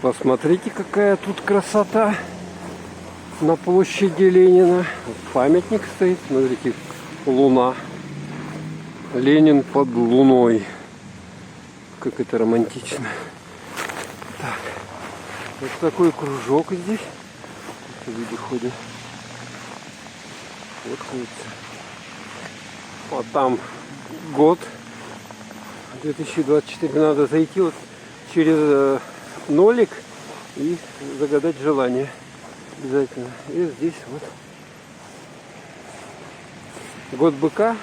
Посмотрите, какая тут красота на площади Ленина. Вот памятник стоит, смотрите, луна. Ленин под луной. Как это романтично. Так, вот такой кружок здесь. Люди ходят. Вот ходится. Вот там год 2024. Надо зайти вот через нолик и загадать желание. Обязательно. И здесь вот год быка.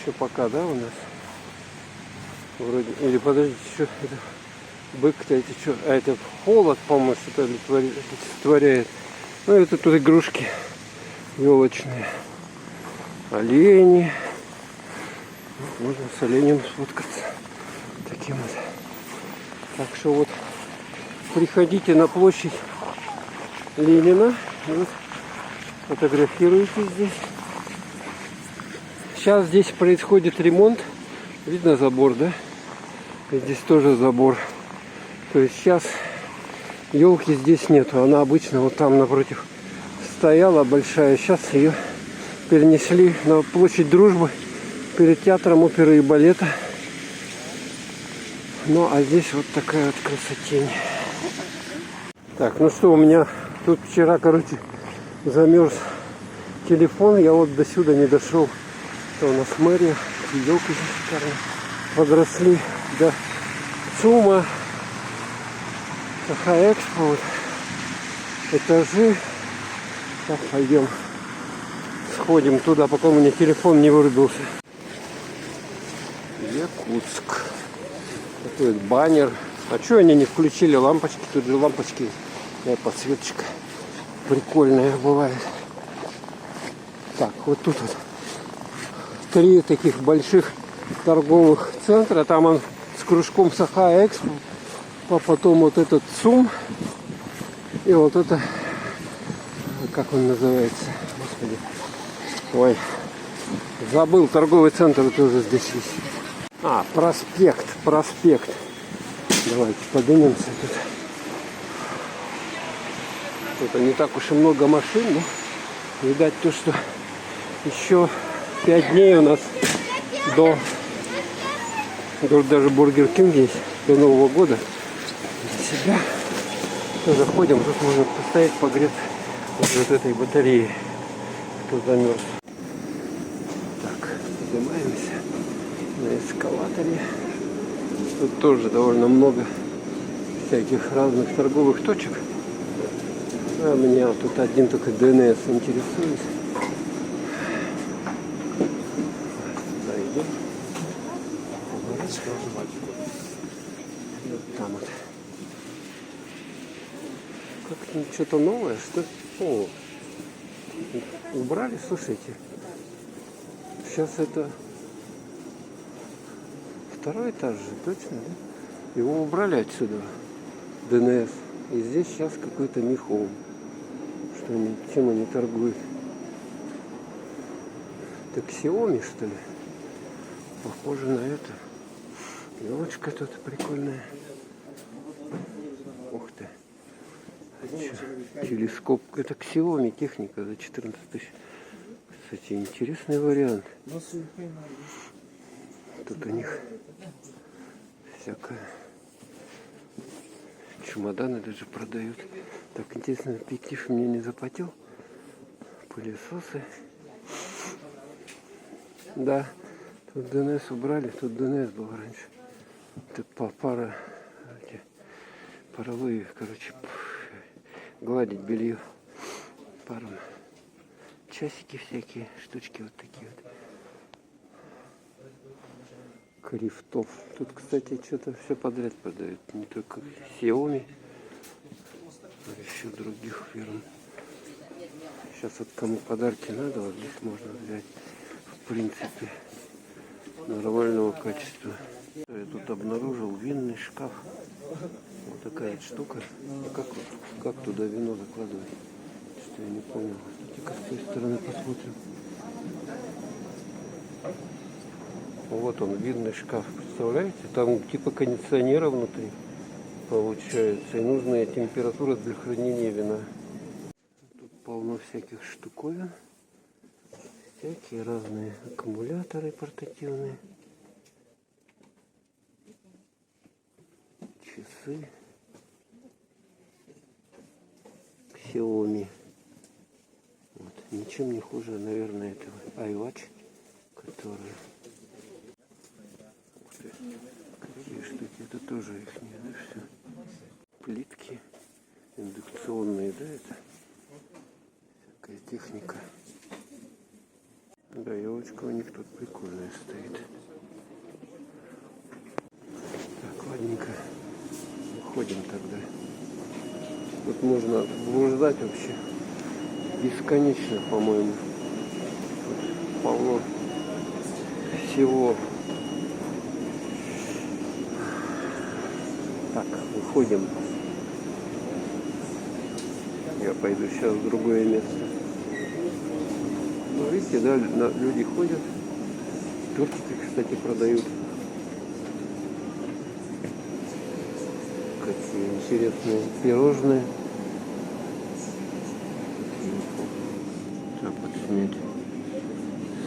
Еще пока, да, у нас? Вроде. Или подождите, что это? Бык-то это что? А это холод, по-моему, что-то олицетворяет. Ну, это тут игрушки елочные. Олени. Можно с оленем сфоткаться. Таким вот. Так что вот приходите на площадь Ленина. Вот, фотографируйте здесь. Сейчас здесь происходит ремонт. Видно забор, да? И здесь тоже забор. То есть сейчас елки здесь нету. Она обычно вот там напротив стояла большая. Сейчас ее перенесли на площадь Дружбы перед театром оперы и балета. Ну а здесь вот такая вот красотень. Так, ну что, у меня тут вчера, короче, замерз телефон. Я вот до сюда не дошел. Это у нас мэрия. Елки здесь шикарные. Подросли до ЦУМа. Саха-Экспо. Вот. Этажи. Так, пойдем. Сходим туда, пока у меня телефон не вырубился. Якутск. Такой баннер. А что они не включили лампочки? Тут же лампочки. Подсветочка прикольная бывает. Так, вот тут вот 3 таких больших торговых центра. Там он с кружком Саха-Экспо. А потом вот этот ЦУМ. И вот это, как он называется? Господи. Ой, забыл, торговый центр тоже здесь есть. А, проспект. Давайте поднимемся тут. Тут не так уж и много машин, но видать то, что еще 5 дней у нас до даже Бургер Кинг есть, до Нового года. Для себя тоже ходим, тут можно постоять, погреться вот этой батареи, кто замерз. Так, поднимаемся на эскалаторе. Тут тоже довольно много всяких разных торговых точек. А меня тут один только ДНС интересует. Зайдем. Там вот. Как-то что-то новое, что ли? О, убрали, слушайте. Сейчас это 2-й этаж же, точно, да? Его убрали отсюда, ДНС. И здесь сейчас какой-то Михом. Что они, чем они торгуют? Это Xiaomi, что ли? Похоже на это. Елочка тут прикольная. Ух ты. Телескоп. Это Xiaomi техника за 14 тысяч. Кстати, интересный вариант. Тут у них всякое. Чемоданы даже продают. Так, интересно, объектив мне не заплатил. Пылесосы. Да, тут ДНС убрали. Тут ДНС был раньше. Тут пара, эти, паровые, короче, гладить белье. Пару часики всякие, штучки вот такие вот. Крифтов. Тут, кстати, что-то все подряд продают. Не только Xiaomi, а еще других фирм. Сейчас вот кому подарки надо, вот здесь можно взять, в принципе, нормального качества. Я тут обнаружил винный шкаф. Вот такая вот штука. Как туда вино закладывать? Что я не понял. Давайте-ка с той стороны посмотрим. Вот он, винный шкаф. Представляете? Там типа кондиционера внутри. получается. И нужная температура для хранения вина. Тут полно всяких штуковин. Всякие разные аккумуляторы портативные. Часы. Xiaomi. Вот. Ничем не хуже, наверное, этого iWatch, который... Какие штуки, это тоже их не, да, все. Плитки индукционные, да, это всякая техника. Да, елочка у них тут прикольная стоит. Так, ладненько. Выходим тогда. Тут можно блуждать вообще бесконечно, по-моему. Тут полно всего. Так, выходим. Я пойду сейчас в другое место. Ну, видите, да, люди ходят. Тортики, кстати, продают. Какие интересные пирожные. Так вот снять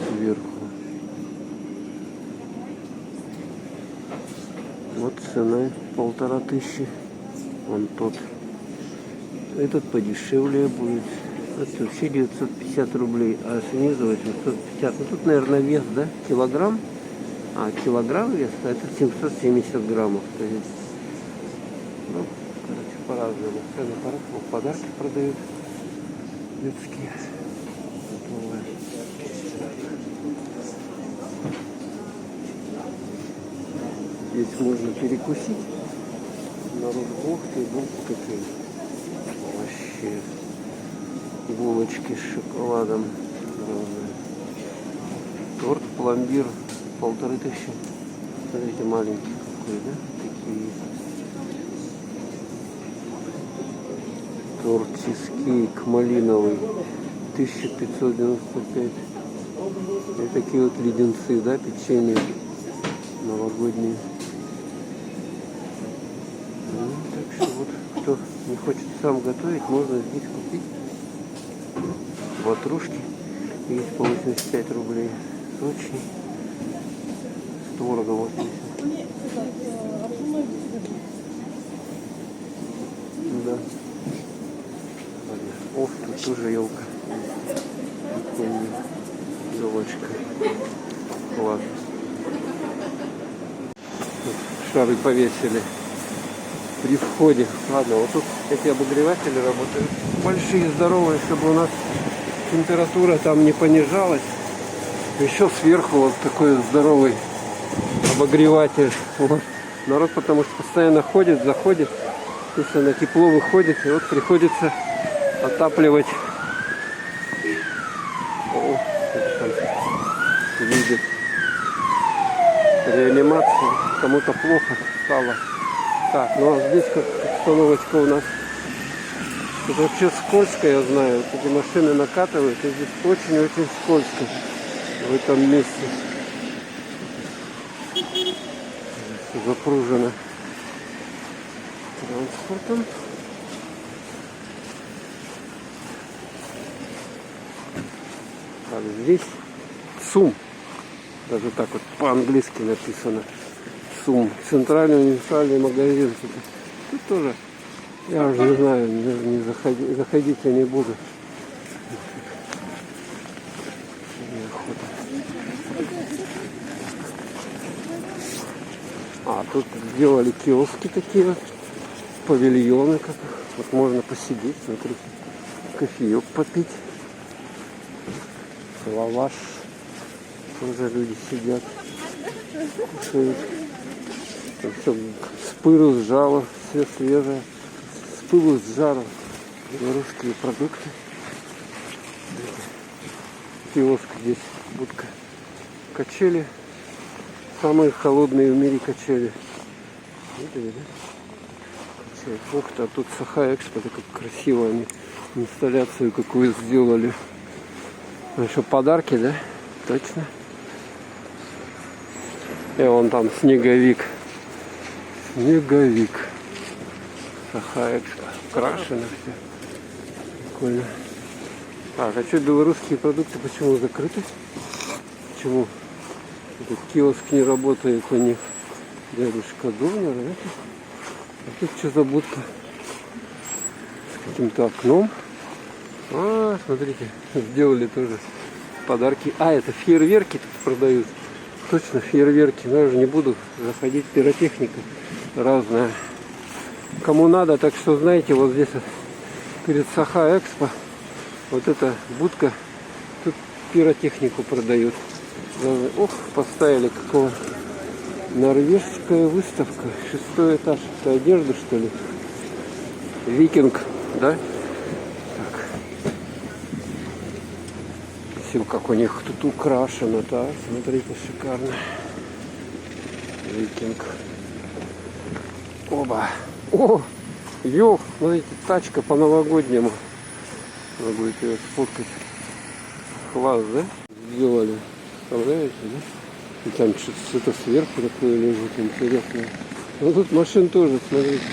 сверху. Вот цена 1500. Вон тот. Этот подешевле будет. Это вообще 950 рублей, а снизу 850. Ну тут, наверное, вес, да? Килограмм. А килограмм вес, а это 770 граммов. То есть, ну, короче, по-разному. Цены по-разному. Подарки продают. Детские. Готовые. Здесь можно перекусить. Народ, ух ты, булки какие. Вообще. Булочки с шоколадом. Торт, пломбир, 1500. Смотрите, маленький какой, да? Такие. Торт чизкейк малиновый. 1595. И такие вот леденцы, да, печенье новогодние. Ну, так что вот, кто не хочет сам готовить, можно здесь купить ватрушки. Есть по 85 рублей. Сочный. С творогом 80. Да. Ладно. Ох, тут тоже елка. Елочка. Класс. Тут шары повесили при входе. Ладно, вот тут эти обогреватели работают. Большие, здоровые, чтобы у нас температура там не понижалась. Еще сверху вот такой здоровый обогреватель. Вот. Народ потому что постоянно ходит, заходит. Если на тепло выходит, и вот приходится отапливать. О, там видит реанимацию. Кому-то плохо стало. Так, ну а здесь как установочка у нас. Тут вообще скользко, я знаю. Вот эти машины накатывают, и здесь очень-очень скользко в этом месте. Все запружено транспортом. Так, здесь ЦУМ. Даже так вот по-английски написано. ЦУМ. Центральный универсальный магазин. Тут тоже, я уже не знаю, не заходить я не буду. А, тут сделали киоски такие вот, павильоны, как вот можно посидеть, смотрите, кофеек попить, лаваш, тоже люди сидят, кушают, там все с пылу, с жару, все свежее, с пылу, с жару, белорусские продукты, киоск здесь, будка, качели. Самые холодные в мире качели. Видели, да? Качели. Ух ты, а тут Саха-Экспо, как красиво они инсталляцию какую сделали. А еще подарки, да? Точно. И вон там снеговик. Снеговик. Саха-Экспо. Крашено все. Прикольно. Так, а что белорусские продукты почему закрыты? Почему этот киоск не работает у них? Дядюшка Довнер, это? А тут что за будка? С каким-то окном. А, смотрите, сделали тоже подарки. А, это фейерверки тут продают. Точно, фейерверки. Но я же не буду заходить. Пиротехника разная. Кому надо, так что знаете, вот здесь вот, перед Саха-Экспо вот эта будка, тут пиротехнику продают. Ох, поставили какого. Норвежская выставка, 6-й этаж. Это одежда, что ли? Викинг, да? Так. Все, как у них тут украшено-то, а? Смотрите, шикарно. Викинг. Оба. О! Ёх, смотрите, тачка по-новогоднему. Вы будете ее сфоткать. Класс, да? Сделали. Представляете, да? И там что-то сверху такое лежит интересное. Ну тут машин тоже, смотрите.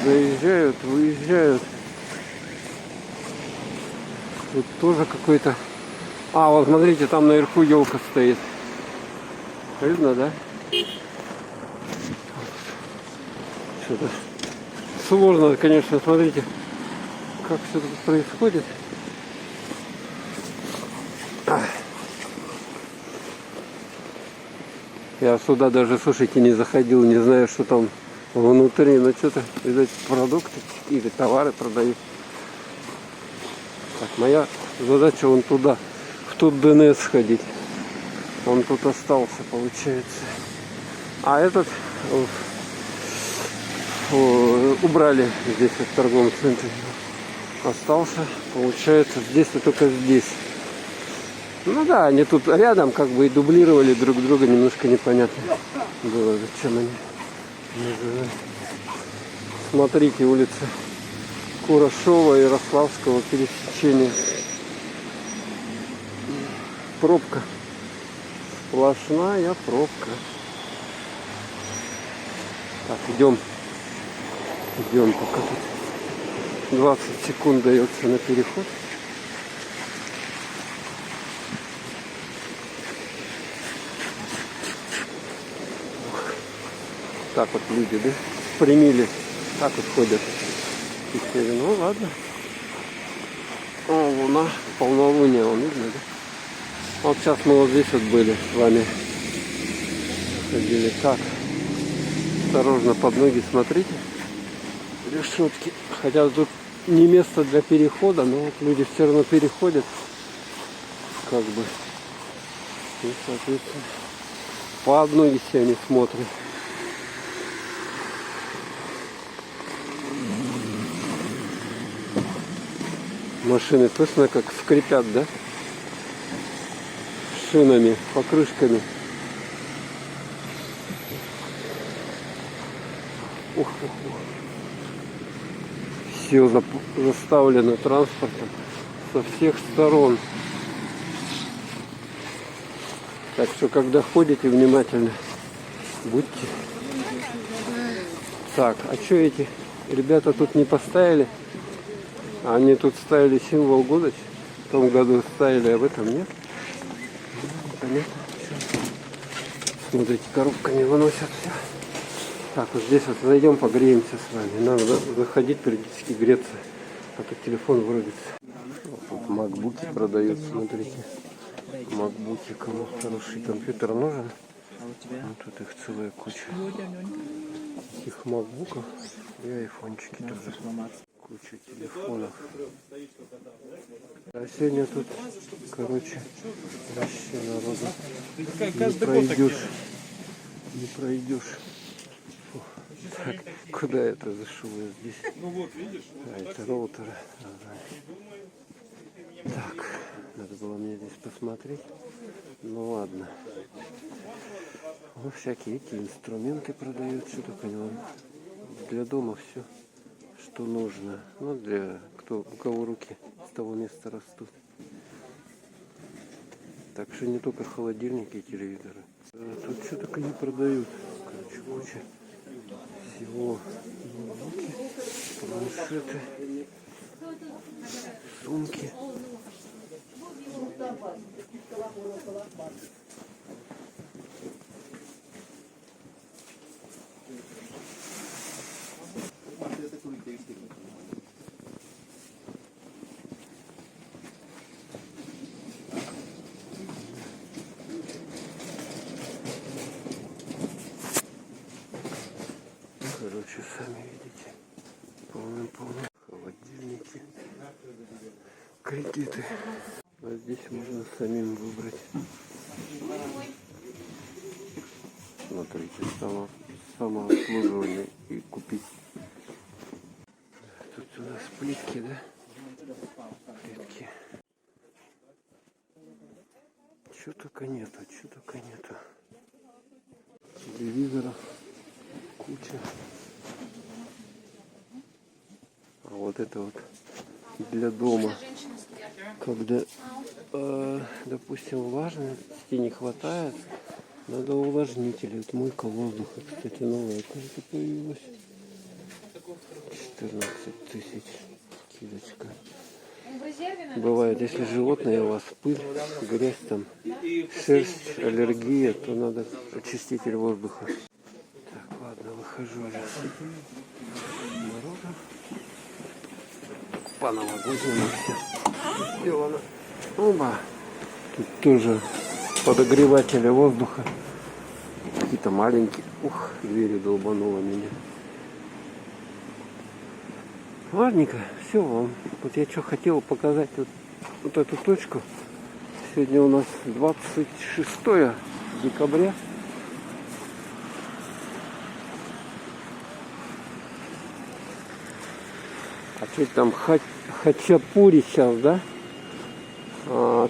Заезжают, выезжают. Тут тоже какой-то... А, вот смотрите, там наверху елка стоит. Видно, да? Что-то сложно, конечно, смотрите, как все тут происходит. Я сюда даже, слушайте, не заходил, не знаю, что там внутри. Но что-то, видать, продукты или товары продают. Так, моя задача вон туда, в тот ДНС сходить. Он тут остался, получается. А этот убрали здесь в торговом центре. Остался, получается, здесь и только здесь. Ну да, они тут рядом как бы и дублировали друг друга, немножко непонятно было, зачем они называют. Смотрите, улица Курашова, Ярославского пересечения. Пробка. Сплошная пробка. Так, идем. Идем, пока тут 20 секунд дается на переход. Так вот люди, да, примили, так вот ходят. Теперь, ну ладно. О, луна, полнолуние, он видно, да? Вот сейчас мы вот здесь вот были с вами. Ходили так. Осторожно под ноги смотрите. Решетки. Хотя тут не место для перехода, но вот люди все равно переходят. Как бы. И, соответственно, под ноги все они смотрят. Машины точно как скрипят, да? Шинами, покрышками. Ух, ух, ух. Все заставлено транспортом со всех сторон. Так что, когда ходите, внимательно будьте. Так, а что эти ребята тут не поставили? Они тут ставили символ года. В том году ставили, а в этом нет. Понятно. Смотрите, коробками выносят все. Так, вот здесь вот зайдем, погреемся с вами. Надо заходить периодически греться, а то телефон вырубится. Вот тут макбуки продают, смотрите. Макбуки, кому хороший компьютер нужен. Вот тут их целая куча. Таких макбуков и айфончики тоже. Куча телефонов. А сегодня тут, короче, вообще народу не пройдешь. Не пройдешь. Фу. Так, куда это зашел я здесь? Ну вот, видишь? А, это роутеры. Ага. Так, надо было мне здесь посмотреть. Ну ладно. Ну, всякие эти инструменты продают, что только не для дома все, что нужно. Ну, для у кого руки с того места растут. Так что не только холодильники и телевизоры. Тут что только не продают. Короче, куча всего. это, сумки. Короче, сами видите, полный холодильники, кредиты. А здесь можно самим выбрать. Смотрите, самообслуживание и купить. Тут у нас плитки, да? Плитки. Чего только нету, телевизоров куча. А вот это вот для дома, когда, допустим, влажности не хватает, надо увлажнители. Вот мойка воздуха, кстати, новая, кажется, появилась. 14 тысяч килочка. Бывает, если животное у вас пыль, грязь там, шерсть, аллергия, то надо очиститель воздуха. Так, ладно, выхожу я. Народу. По-новогоднему все сделано. Оба. Тут тоже подогреватели воздуха. Какие-то маленькие. Ух, двери долбануло меня. Ладненько, все вам. Вот я что хотел показать вот эту точку. Сегодня у нас 26 декабря. А что там хачапури сейчас, да?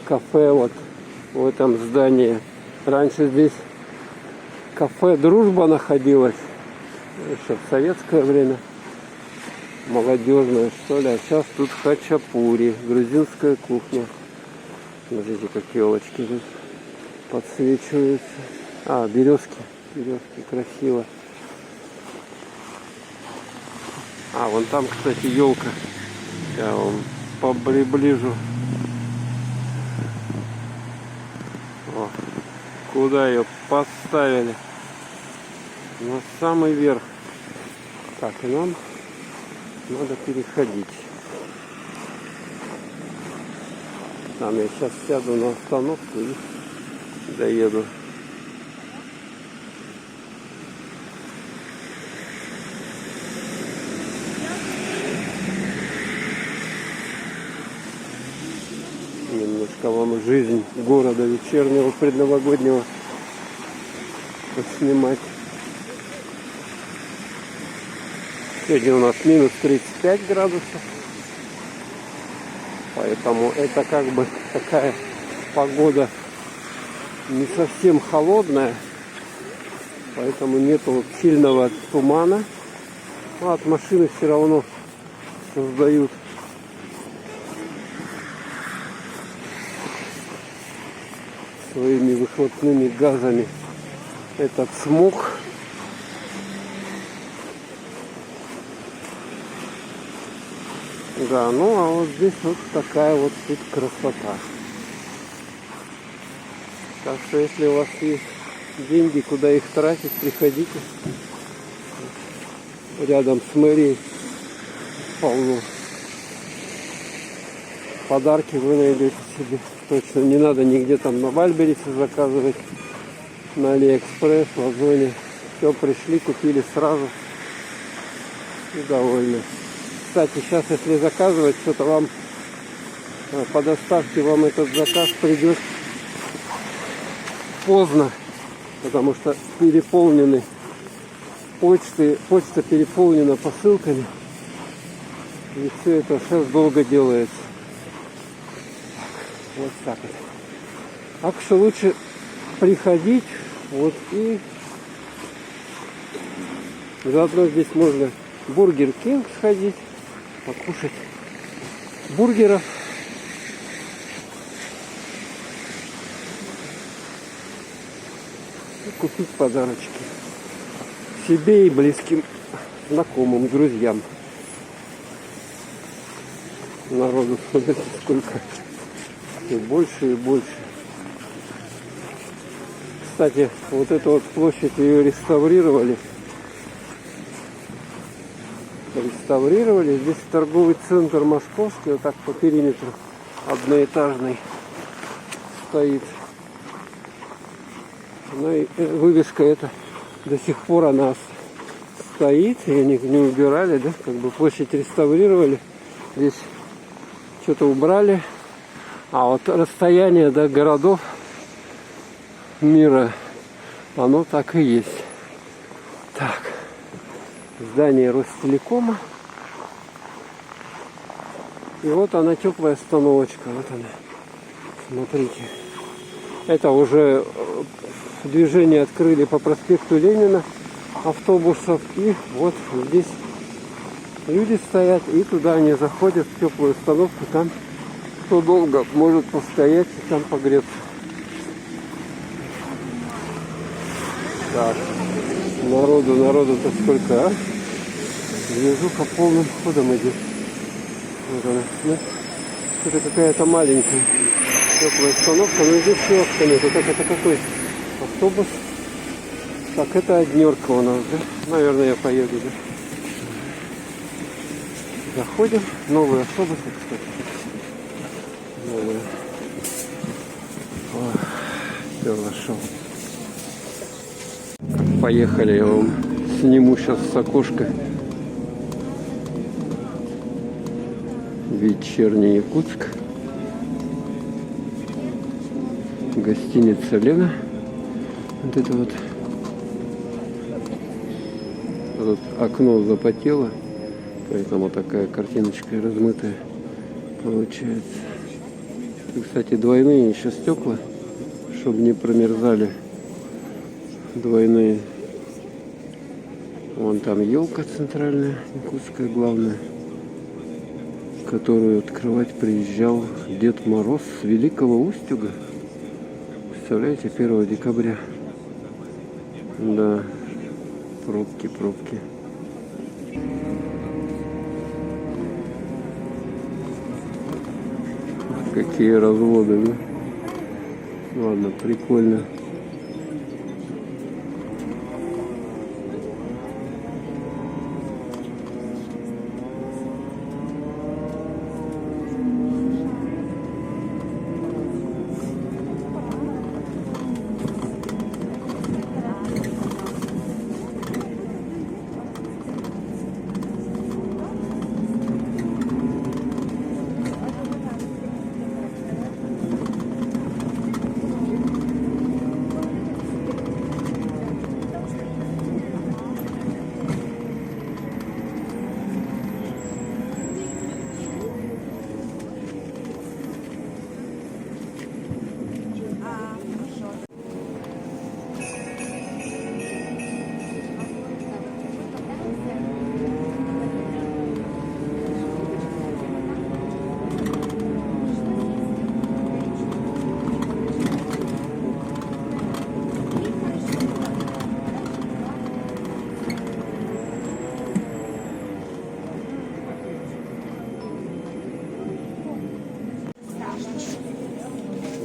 Кафе вот в этом здании. Раньше здесь кафе «Дружба» находилось. Еще в советское время. Молодежная, что ли. А сейчас тут хачапури. Грузинская кухня. Смотрите, как елочки тут подсвечиваются. Березки. Березки, красиво. Вон там, кстати, елка. Я вам приближу. Куда ее поставили? На самый верх. Так, и нам надо переходить. Там я сейчас сяду на остановку и доеду. Немножко вам жизнь города вечернего, предновогоднего поснимать. Сегодня у нас минус 35 градусов. Поэтому это как бы такая погода не совсем холодная. Поэтому нету сильного тумана. Но от машины все равно создают своими выхлопными газами этот смог. Да, ну а вот здесь вот такая вот тут красота. Так что если у вас есть деньги, куда их тратить, приходите. Рядом с мэрией полно. Подарки вы найдете себе. Точно не надо нигде там на Вальберисе заказывать, на Алиэкспресс, в Озоне. Все, пришли, купили сразу и довольны. Кстати, сейчас если заказывать что-то, вам по доставке вам этот заказ придет поздно, потому что переполнены почта переполнена посылками, и все это сейчас долго делается. Вот так вот. Так что лучше приходить, вот, и заодно здесь можно в Бургер Кинг сходить, покушать бургеров. И купить подарочки себе и близким, знакомым, друзьям. Народу, смотрите, сколько. И больше, и больше. Кстати, вот эту вот площадь ее реставрировали. Здесь торговый центр московский, вот так по периметру, одноэтажный стоит. Ну и вывеска эта до сих пор она стоит, ее не убирали, да, как бы площадь реставрировали. Здесь что-то убрали, а вот расстояние до городов мира, оно так и есть. Так, здание Ростелекома. И вот она, теплая остановочка. Вот она. Смотрите. Это уже движение открыли по проспекту Ленина автобусов. И вот здесь люди стоят, и туда они заходят в теплую остановку. Там кто долго может постоять и там погреться. Так, народу-то сколько, а? Движуха полным ходом идет. Вот она, да? Это какая-то маленькая теплая остановка, но здесь киоска нет. Вот это какой автобус? Так, это однерка у нас, да? Наверное, я поеду, да? Заходим. Новые автобусы, кстати. Новые. О, все, нашел. Поехали, я вам сниму сейчас с окошка. Вечерний Якутск. Гостиница Лена. Вот это вот. Тут окно запотело, поэтому такая картиночка размытая получается. И, кстати, двойные еще стекла, чтобы не промерзали. Двойные. Вон там елка центральная, якутская главная, которую открывать приезжал Дед Мороз с Великого Устюга. Представляете, 1 декабря. Да, пробки. Какие разводы, да? Ладно, прикольно.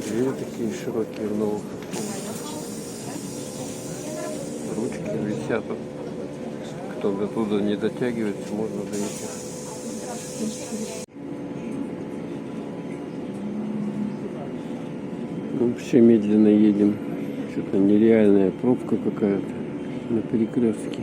Двери такие широкие в новых. Ручки висят. Кто до туда не дотягивается, можно доехать. Вообще медленно едем. Что-то нереальная пробка какая-то на перекрестке.